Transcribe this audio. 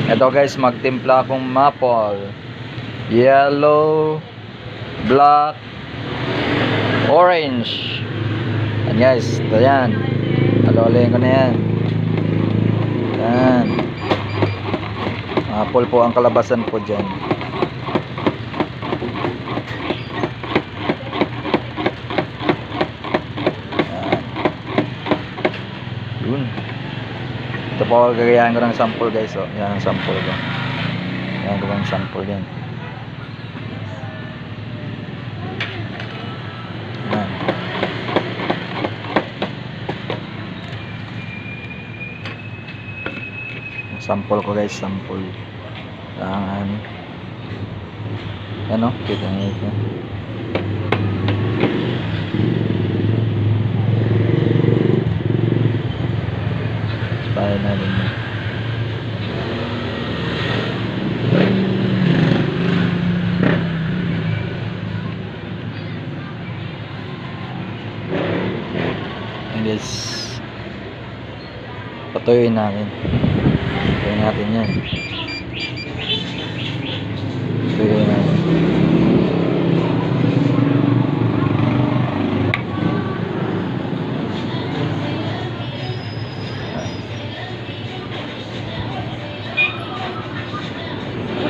Ito guys, magtimpla akong maple. Yellow, black, orange. Yan guys, ito yan. Alolayin ko na yan. Yan. Maple po ang kalabasan po dyan. Yun. Ito po, gagayahin ko ng sample guys. Oh. Yan ang sample ko. Yan ko ng sample yan. Yan. Sample ko guys, sample. Langan. Yan o, kita nyo ito. Tayo na rin. And this, patuloy natin. Patuloy natin yan.